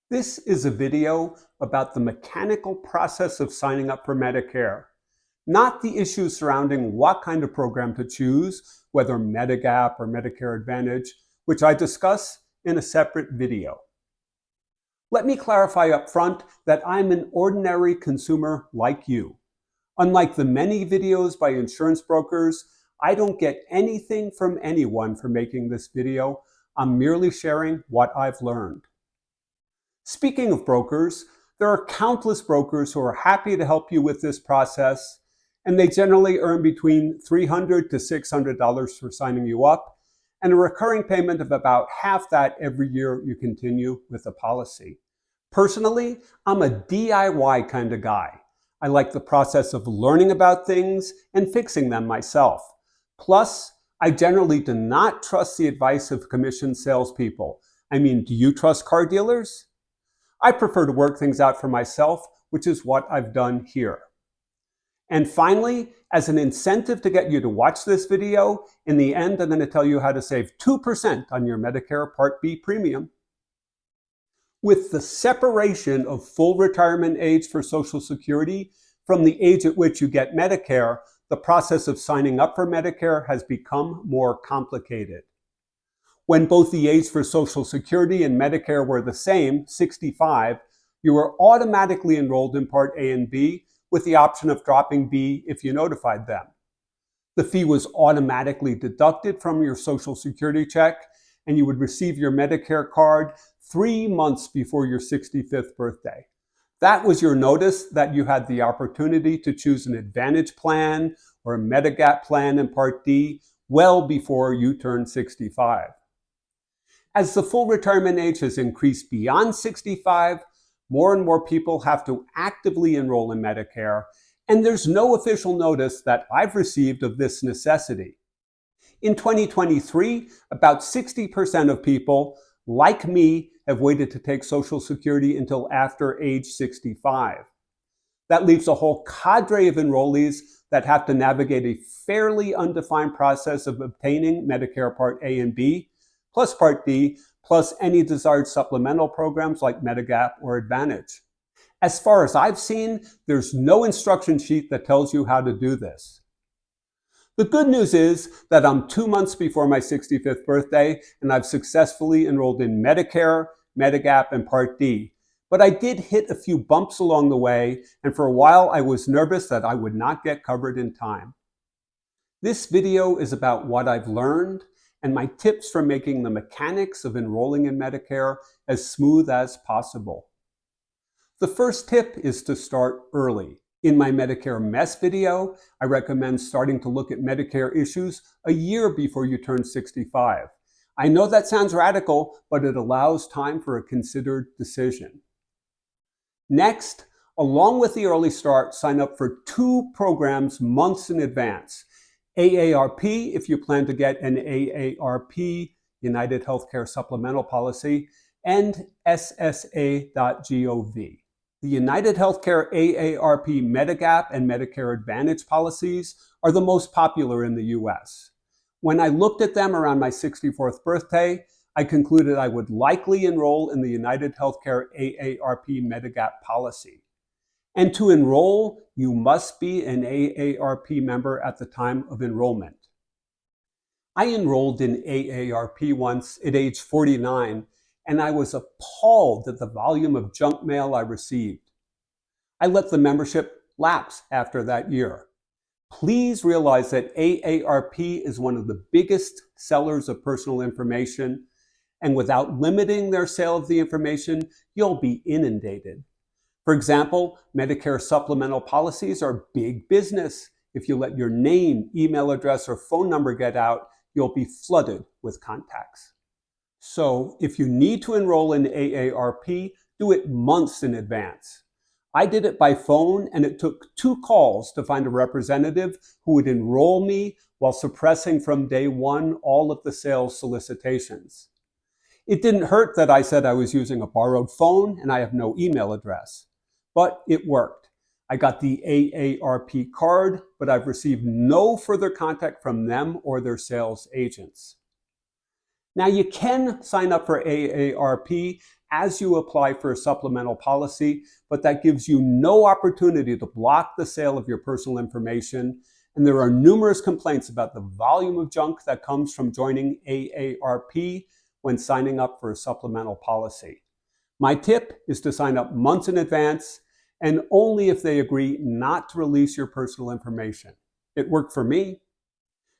This is a video about the mechanical process of signing up for Medicare, not the issues surrounding what kind of program to choose, whether Medigap or Medicare Advantage, which I discuss in a separate video. Let me clarify up front that I'm an ordinary consumer like you. Unlike the many videos by insurance brokers, I don't get anything from anyone for making this video. I'm merely sharing what I've learned. Speaking of brokers, there are countless brokers who are happy to help you with this process, and they generally earn between $300 to $600 for signing you up, and a recurring payment of about half that every year you continue with the policy. Personally, I'm a DIY kind of guy. I like the process of learning about things and fixing them myself. Plus, I generally do not trust the advice of commissioned salespeople. I mean, do you trust car dealers? I prefer to work things out for myself, which is what I've done here. And finally, as an incentive to get you to watch this video, in the end, I'm going to tell you how to save 2% on your Medicare Part B premium. With the separation of full retirement age for Social Security from the age at which you get Medicare, the process of signing up for Medicare has become more complicated. When both the age for Social Security and Medicare were the same, 65, you were automatically enrolled in Part A and B with the option of dropping B if you notified them. The fee was automatically deducted from your Social Security check, and you would receive your Medicare card 3 months before your 65th birthday. That was your notice that you had the opportunity to choose an Advantage plan or a Medigap plan in Part D well before you turned 65. As the full retirement age has increased beyond 65, more and more people have to actively enroll in Medicare, and there's no official notice that I've received of this necessity. In 2023, about 60% of people, like me, have waited to take Social Security until after age 65. That leaves a whole cadre of enrollees that have to navigate a fairly undefined process of obtaining Medicare Part A and B, plus Part D, plus any desired supplemental programs like Medigap or Advantage. As far as I've seen, there's no instruction sheet that tells you how to do this. The good news is that I'm 2 months before my 65th birthday, and I've successfully enrolled in Medicare, Medigap, and Part D. But I did hit a few bumps along the way, and for a while I was nervous that I would not get covered in time. This video is about what I've learned and my tips for making the mechanics of enrolling in Medicare as smooth as possible. The first tip is to start early. In my Medicare Mess video, I recommend starting to look at Medicare issues a year before you turn 65. I know that sounds radical, but it allows time for a considered decision. Next, along with the early start, sign up for 2 programs months in advance. AARP if you plan to get an AARP, United Healthcare Supplemental Policy, and SSA.gov. The United Healthcare AARP Medigap and Medicare Advantage policies are the most popular in the US. When I looked at them around my 64th birthday, I concluded I would likely enroll in the United Healthcare AARP Medigap policy. And to enroll, you must be an AARP member at the time of enrollment. I enrolled in AARP once at age 49, and I was appalled at the volume of junk mail I received. I let the membership lapse after that year. Please realize that AARP is one of the biggest sellers of personal information, and without limiting their sale of the information, you'll be inundated. For example, Medicare supplemental policies are big business. If you let your name, email address, or phone number get out, you'll be flooded with contacts. So if you need to enroll in AARP, do it months in advance. I did it by phone, and it took 2 calls to find a representative who would enroll me while suppressing from day one all of the sales solicitations. It didn't hurt that I said I was using a borrowed phone and I have no email address. But it worked. I got the AARP card, but I've received no further contact from them or their sales agents. Now you can sign up for AARP as you apply for a supplemental policy, but that gives you no opportunity to block the sale of your personal information. And there are numerous complaints about the volume of junk that comes from joining AARP when signing up for a supplemental policy. My tip is to sign up months in advance, and only if they agree not to release your personal information. It worked for me.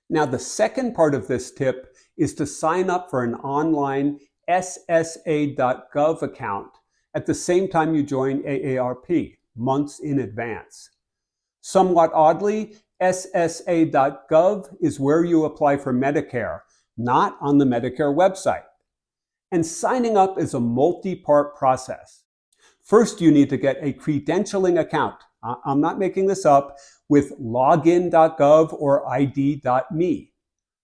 Now, the second part of this tip is to sign up for an online SSA.gov account at the same time you join AARP, months in advance. Somewhat oddly, SSA.gov is where you apply for Medicare, not on the Medicare website. And signing up is a multi-part process. First, you need to get a credentialing account. I'm not making this up, with login.gov or ID.me.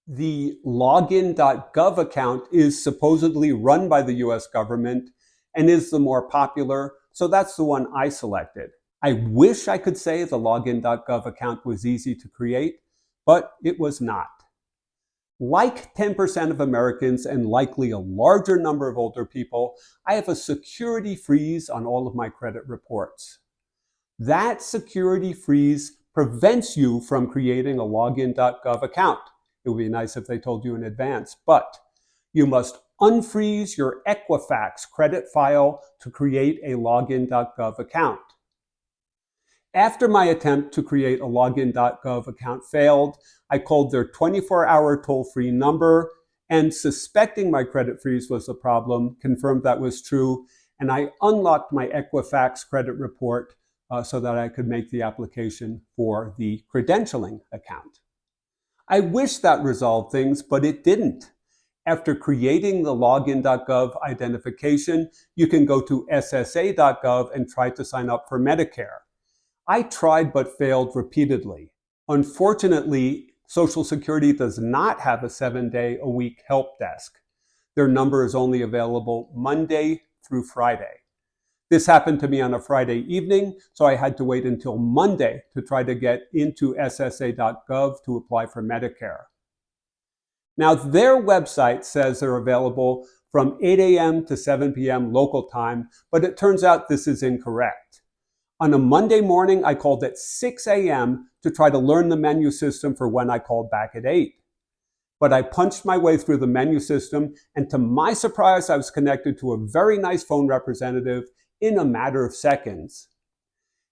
The login.gov account is supposedly run by the US government and is the more popular, so that's the one I selected. I wish I could say the login.gov account was easy to create, but it was not. Like 10% of Americans and likely a larger number of older people, I have a security freeze on all of my credit reports. That security freeze prevents you from creating a login.gov account. It would be nice if they told you in advance, but you must unfreeze your Equifax credit file to create a login.gov account. After my attempt to create a login.gov account failed, I called their 24-hour toll-free number and, suspecting my credit freeze was a problem, confirmed that was true, and I unlocked my Equifax credit report so that I could make the application for the credentialing account. I wish that resolved things, but it didn't. After creating the login.gov identification, you can go to SSA.gov and try to sign up for Medicare. I tried but failed repeatedly. Unfortunately, Social Security does not have a 7-day-a-week help desk. Their number is only available Monday through Friday. This happened to me on a Friday evening, so I had to wait until Monday to try to get into SSA.gov to apply for Medicare. Now, their website says they're available from 8 a.m. to 7 p.m. local time, but it turns out this is incorrect. On a Monday morning, I called at 6 a.m. to try to learn the menu system for when I called back at 8. But I punched my way through the menu system, and to my surprise, I was connected to a very nice phone representative in a matter of seconds.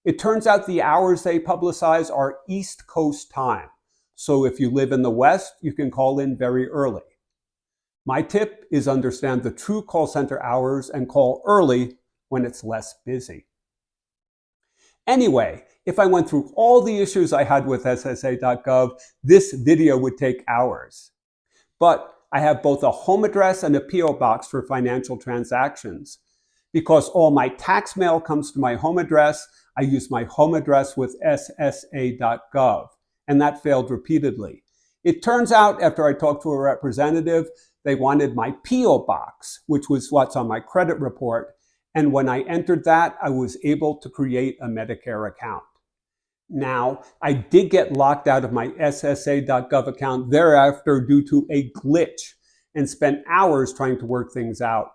It turns out the hours they publicize are East Coast time. So if you live in the West, you can call in very early. My tip is understand the true call center hours and call early when it's less busy. Anyway, if I went through all the issues I had with SSA.gov, this video would take hours. But I have both a home address and a P.O. box for financial transactions. Because all my tax mail comes to my home address, I use my home address with SSA.gov, and that failed repeatedly. It turns out, after I talked to a representative, they wanted my P.O. box, which was what's on my credit report, and when I entered that, I was able to create a Medicare account. Now, I did get locked out of my SSA.gov account thereafter due to a glitch and spent hours trying to work things out.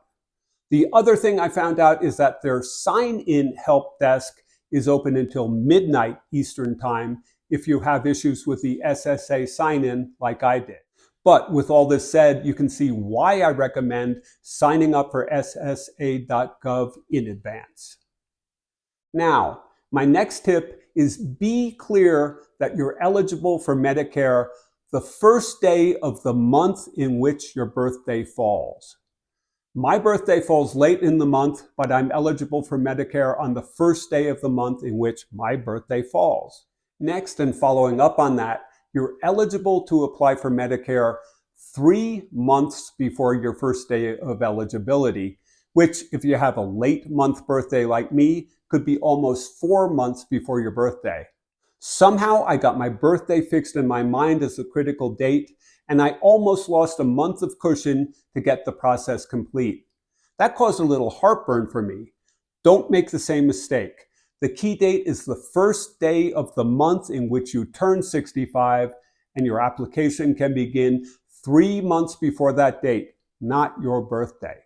The other thing I found out is that their sign-in help desk is open until midnight Eastern time if you have issues with the SSA sign-in like I did. But with all this said, you can see why I recommend signing up for SSA.gov in advance. Now, my next tip is be clear that you're eligible for Medicare the first day of the month in which your birthday falls. My birthday falls late in the month, but I'm eligible for Medicare on the first day of the month in which my birthday falls. Next, and following up on that, you're eligible to apply for Medicare 3 months before your first day of eligibility, which, if you have a late month birthday like me, could be almost 4 months before your birthday. Somehow, I got my birthday fixed in my mind as the critical date, and I almost lost a month of cushion to get the process complete. That caused a little heartburn for me. Don't make the same mistake. The key date is the first day of the month in which you turn 65, and your application can begin 3 months before that date, not your birthday.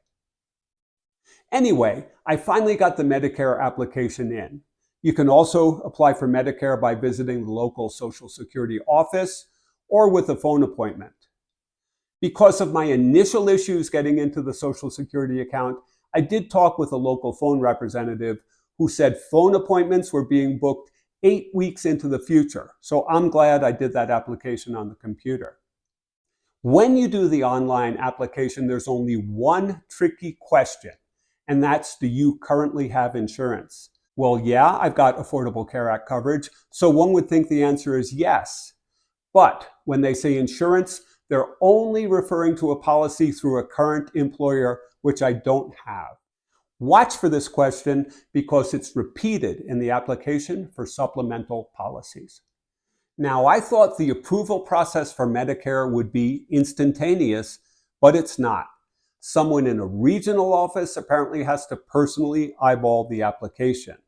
Anyway, I finally got the Medicare application in. You can also apply for Medicare by visiting the local Social Security office or with a phone appointment. Because of my initial issues getting into the Social Security account, I did talk with a local phone representative who said phone appointments were being booked 8 weeks into the future. So I'm glad I did that application on the computer. When you do the online application, there's only one tricky question, and that's, do you currently have insurance? Well, yeah, I've got Affordable Care Act coverage, so one would think the answer is yes. But when they say insurance, they're only referring to a policy through a current employer, which I don't have. Watch for this question because it's repeated in the application for supplemental policies. Now, I thought the approval process for Medicare would be instantaneous, but it's not. Someone in a regional office apparently has to personally eyeball the application.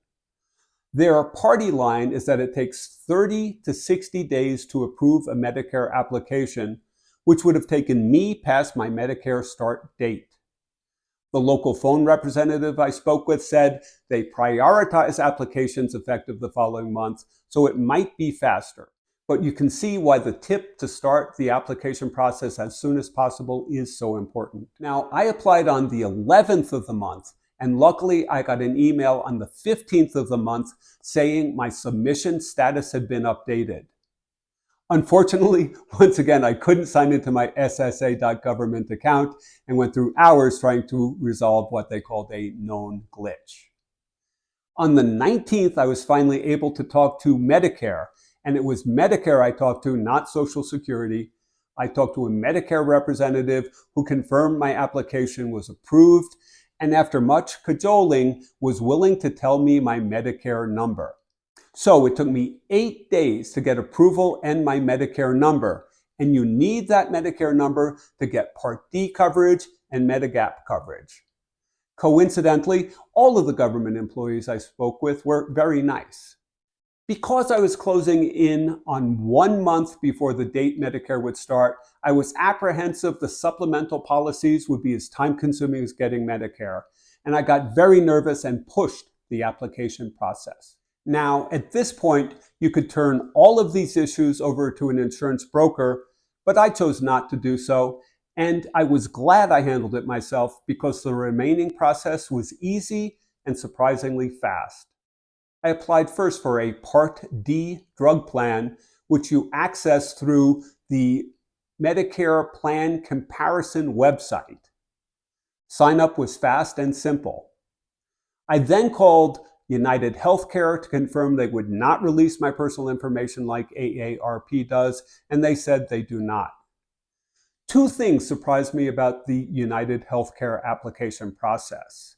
Their party line is that it takes 30 to 60 days to approve a Medicare application, which would have taken me past my Medicare start date. The local phone representative I spoke with said they prioritize applications effective the following month, so it might be faster. But you can see why the tip to start the application process as soon as possible is so important. Now, I applied on the 11th of the month, and luckily I got an email on the 15th of the month saying my submission status had been updated. Unfortunately, once again, I couldn't sign into my SSA.gov account and went through hours trying to resolve what they called a known glitch. On the 19th, I was finally able to talk to Medicare, and it was Medicare I talked to, not Social Security. I talked to a Medicare representative who confirmed my application was approved, and after much cajoling, was willing to tell me my Medicare number. So it took me 8 days to get approval and my Medicare number. And you need that Medicare number to get Part D coverage and Medigap coverage. Coincidentally, all of the government employees I spoke with were very nice. Because I was closing in on 1 month before the date Medicare would start, I was apprehensive the supplemental policies would be as time-consuming as getting Medicare. And I got very nervous and pushed the application process. Now, at this point, you could turn all of these issues over to an insurance broker, but I chose not to do so, and I was glad I handled it myself because the remaining process was easy and surprisingly fast. I applied first for a Part D drug plan, which you access through the Medicare Plan Comparison website. Sign up was fast and simple. I then called United Healthcare to confirm they would not release my personal information like AARP does, and they said they do not. 2 things surprised me about the United Healthcare application process.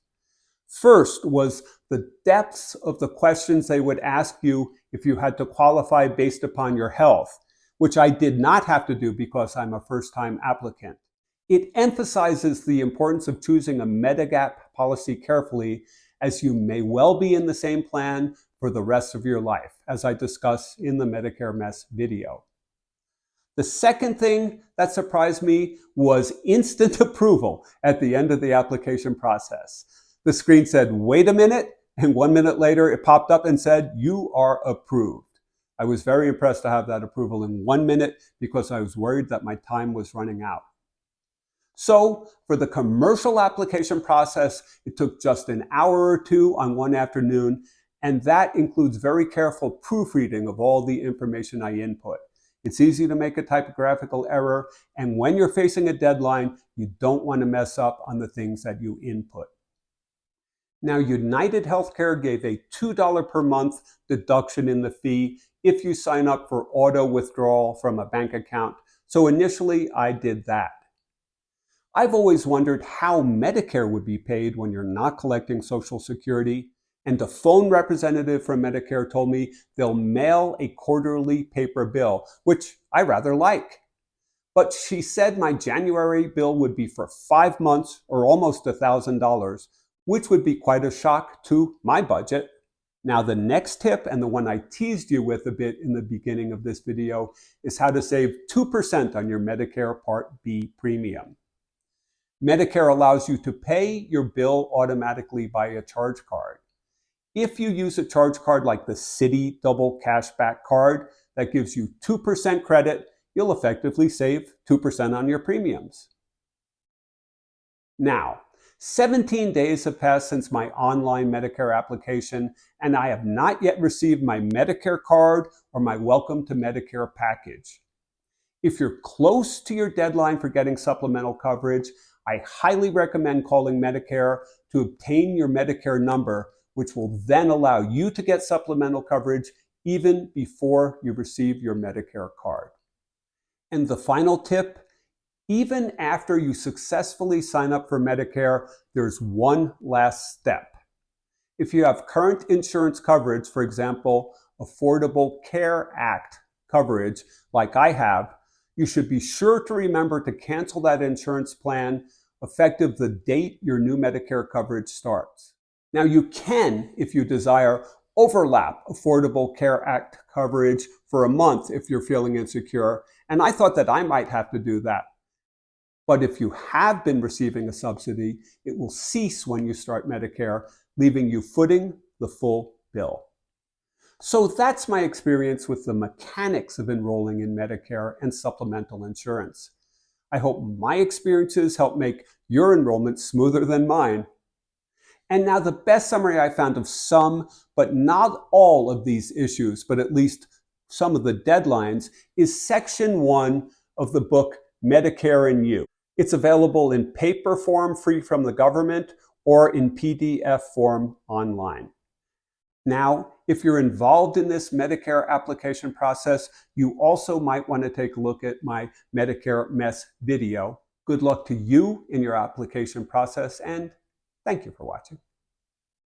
First was the depths of the questions they would ask you if you had to qualify based upon your health, which I did not have to do because I'm a first-time applicant. It emphasizes the importance of choosing a Medigap policy carefully, as you may well be in the same plan for the rest of your life, as I discuss in the Medicare Mess video. The second thing that surprised me was instant approval at the end of the application process. The screen said, wait a minute, and 1 minute later it popped up and said, you are approved. I was very impressed to have that approval in 1 minute because I was worried that my time was running out. So for the commercial application process, it took just an hour or 2 on one afternoon, and that includes very careful proofreading of all the information I input. It's easy to make a typographical error, and when you're facing a deadline, you don't want to mess up on the things that you input. Now, United Healthcare gave a $2 per month deduction in the fee if you sign up for auto withdrawal from a bank account, so initially I did that. I've always wondered how Medicare would be paid when you're not collecting Social Security, and a phone representative from Medicare told me they'll mail a quarterly paper bill, which I rather like. But she said my January bill would be for 5 months or almost $1,000, which would be quite a shock to my budget. Now, the next tip, and the one I teased you with a bit in the beginning of this video, is how to save 2% on your Medicare Part B premium. Medicare allows you to pay your bill automatically by a charge card. If you use a charge card like the Citi Double Cashback card that gives you 2% credit, you'll effectively save 2% on your premiums. Now, 17 days have passed since my online Medicare application, and I have not yet received my Medicare card or my Welcome to Medicare package. If you're close to your deadline for getting supplemental coverage, I highly recommend calling Medicare to obtain your Medicare number, which will then allow you to get supplemental coverage even before you receive your Medicare card. And the final tip, even after you successfully sign up for Medicare, there's one last step. If you have current insurance coverage, for example, Affordable Care Act coverage, like I have, you should be sure to remember to cancel that insurance plan effective the date your new Medicare coverage starts. Now, you can, if you desire, overlap Affordable Care Act coverage for a month if you're feeling insecure, and I thought that I might have to do that. But if you have been receiving a subsidy, it will cease when you start Medicare, leaving you footing the full bill. So that's my experience with the mechanics of enrolling in Medicare and supplemental insurance. I hope my experiences help make your enrollment smoother than mine. And now the best summary I found of some, but not all of these issues, but at least some of the deadlines, is Section 1 of the book Medicare and You. It's available in paper form free from the government or in PDF form online. Now, if you're involved in this Medicare application process, you also might want to take a look at my Medicare Mess video. Good luck to you in your application process, and thank you for watching.